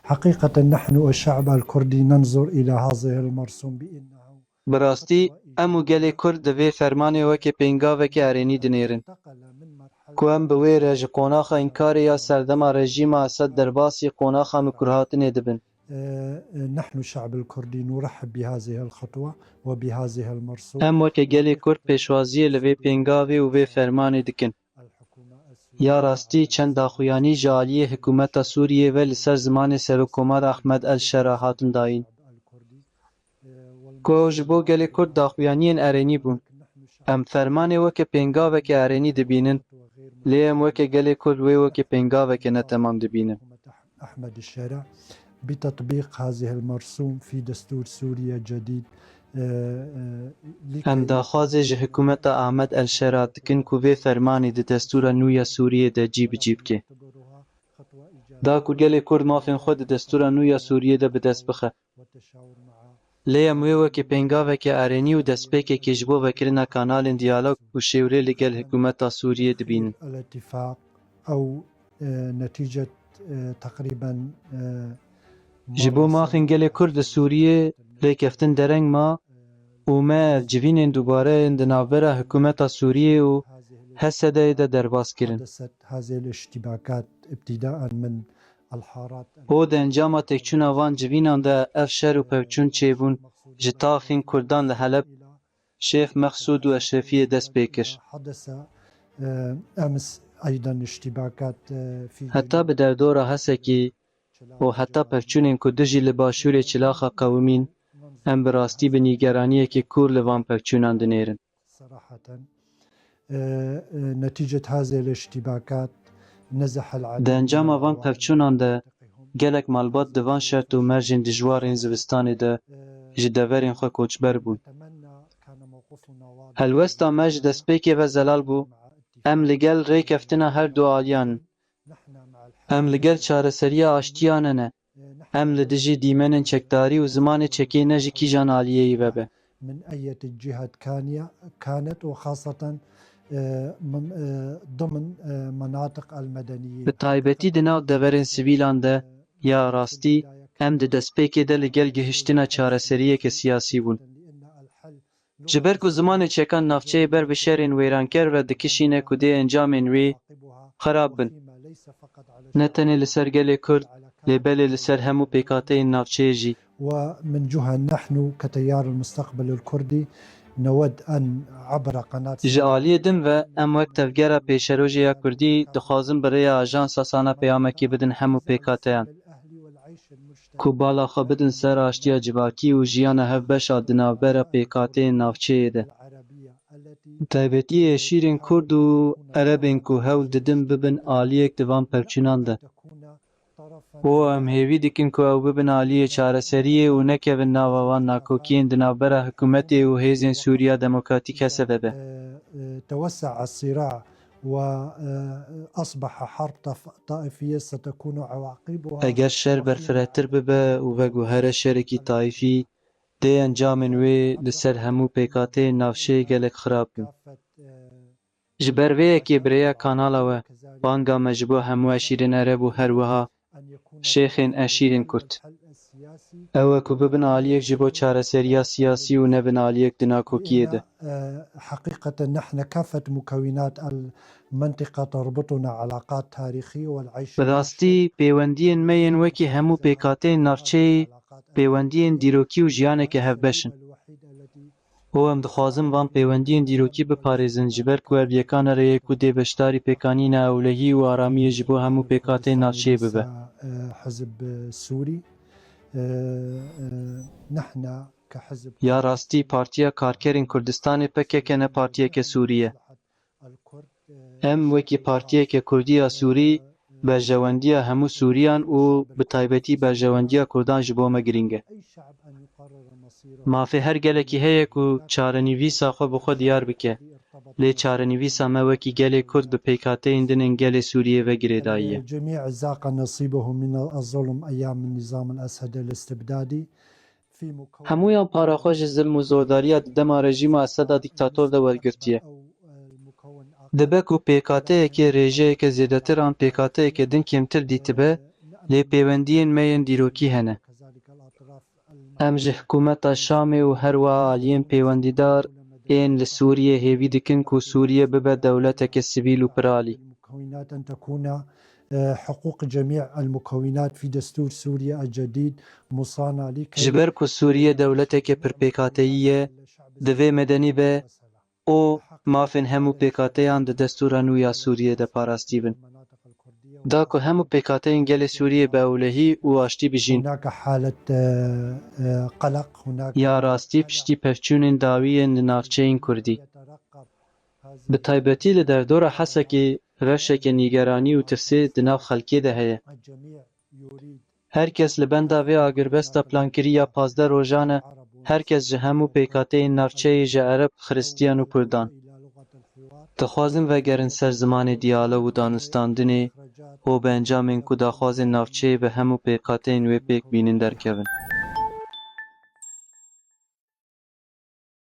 حقيقة نحن الشعب الكردي ننظر إلى هذه المرسوم بأنه براستی امو گل کرد دوی فرمانه وکی پینگا وکی ارینی دنیرن کو ام بوی رج قوناخا انکاری یا سردما رژیم اسد درباسی قوناخا مکرهاتن دبن. نحن الشعب الكردي نرحب بهذه الخطوة وبهذه المرسوم. ام وکی گل کرد پیشوازی لوی پینگاوی و وی فرمانه دکن. یا راستی چند داخویانی جالی حکومت سوریه و لسر زمان سرکومار احمد الشرا هاتن داین. کو جبو گل کرد داخویانین ارینی بون. ام فرمانه وکی پینگاوکی ارینی دبینن. لیم وکی گل کرد وکی پینگاوکی نتمام دبینن. أحمد الشارع بتطبيق هذه المرسوم في دستور سوريا الجديد. ام داخوازه جه حکومت احمد الشرا دکن کو وی فرمانه د دستور نویا سوریه د جیب که. دا کو گل کرد مافین خود دستور نویا سوریه د بدست بخه. لیم وکی پینگاوکی ارینی و دستپیک که جبو وکرنا کانال دیالوگ و شیوره لگل حکومت سوریه دبینن. الاتفاق أو نتيجة تقريبا جبو مافین گل کرد سوریه لیکفتن درنگ ما و ما جوینین دوباره اندنابرا حکومت سوریه و حسده ده درباس کرن. هذه الاشتباكات ابتداء من الحارات او ده انجام تکچون وان جوینان ده افشر و پوچون چیبون جتافین کردان لحلب شیخ مقصود و اشرفی دست بیکش. حدث أمس أيضا اشتباكات في حتی به در دور هسکی و حتی پوچونین کدجی لباشور چلاخ قومین هم براستی به نیگرانیه که کور لوان پوچونان دنیرن. صراحة نتيجة هذه الاشتباكات نزح العديد ده انجام وان پوچونان ده گلک مالبات دوان شرط و مرجین دجوارین زوستان ده جدورین خو کوچبر بون. هلوستا مج دسپیکی و زلال بو ام لگل ریک افتنا هر دو آلیان. ام لگل چارسری آشتیانه نه. ام لدجی دیمنن چکداری و زمان چکی نجی کی جان آلیهی وبه. من أي جهة كانت وخاصة من ضمن مناطق المدنيين. به تایبتی دناو دورین سویلان ده یا راستی ام ده دسپیکی ده لگل گهشتنا چارسریه که سیاسی بون. جبر کو زمان چکان نافچه بر بشرین ویرانکر و دکشینه کده انجامین وی خراب بن. نتنی لسر گلی کرد لبلی لسر همو پیکاته نافچه جی. ومن جهة نحن كتيار المستقبل الكردي نود أن عبر قناة جعالی دم و ام وقت تفگره پیشروجی یا کردی دخوازم برای آجانس ساسانه پیامکی بدن همو پیکاته هن. کو بالا خو بدن سر آشتیا جواکی و جیان هف بشا دنابره پیکاته نافچه ده. تایبتی شیرین کرد و عربین کو هول ددن ببن آلیک دوان پرچنان ده. و ام هیوی دکن که او ببن آلیه چارسریه و نکوین ناوان ناکوکین دنابره حکومتی و هیزین سوریا دموکراتیک هسته به. توسع الصراع وأصبح حرب طائفية ستكون عواقبها. اگر شر برفراتر ببه و وگو هر شرکی طائفی ده انجامن وی لسر همو پیکاته نافشه گلک خراب بیم. جبر وی اکی بریا کانالا و بانگا مجبو همو اشیرین عرب و هر وها شیخین اشیرین کرد. او اکو ببن آلیک جبو چارسریا سیاسی و نبن آلیک دناکوکیه ده. حقيقة نحن كافة مكونات المنطقة تربطنا علاقات تاريخية والعيش. براستی پیوندین مین وکی همو پیکاته نافچه پیوندین دیروکی و جیانه که هف بشن. او هم دخوازم وان پیوندین دیروکی بپارێزن جبر کو اردیکان ره کو دی بشتاری پیکانین اولهی و آرامی جبو همو پیکاته نافچه ببه. حزب سوري نحن كحزب یا راستی پارتیا کارکرین کردستان پکه نه پارتیا که سوریه. ام وکی پارتیا که کردیا سوری برجواندیا همو سوریان و بتایبتی برجواندیا کردان جبو مگرینگه. مافی هر گلکی هیه که چارنیویسا خو بخو دیار بکه. لی چارنیویسا ما وکی گلی کرد به پیکاته اندنن گلی سوریه و گریداییه. جميع ذاق نصيبه من الظلم أيام النظام الأسد الاستبدادي. همویان پاراخوش ظلم و زورداریا دما رژیم اسد دیکتاتور ده ورگرتیه. دبکو پیکاته که رژه که زیادتر آن پیکاته که دن کمتر دیتبه lê pêwendiyên me yên dîrokî hene. Em ji hikûmeta Şamê û her wiha aliyên pêwendîdar ên li Sûriyê hêvî dikin ku Sûriye bibe dewleteke sivîl û piralî. أن تكون حقوق جميع المكونات في دستور سوريا الجديد مصانة لكي Ji ber ku Sûriye dewleteke pirpêkateyî ye, divê medenî be û mafên hemû pêkateyan di destûra nû ya Sûriyê de parastî bin. Da ku hemû pêkateyên gelê Sûriyê bi ewlehî û aştî bijîn, هناك حالة قلق هناك ya rastî piştî pevçûnên dawiyên li navçeyên Kurdî. Bi taybetî li derdora Hesekê reşeke nîgeranî û tirsê di nav xelkê de heye. Herkes li benda vê agirbesta plankiriya 15 rojan e, herkes ji hemû pêkateyên navçeyê ji Ereb, Xristiyan û Kurdan. Dixwazin vegerin ser zimanê diyalog û danûstandinê û bi encamên ku daxwazên navçeyê bi hemû pêkateyên wê pêk bînin derkevin.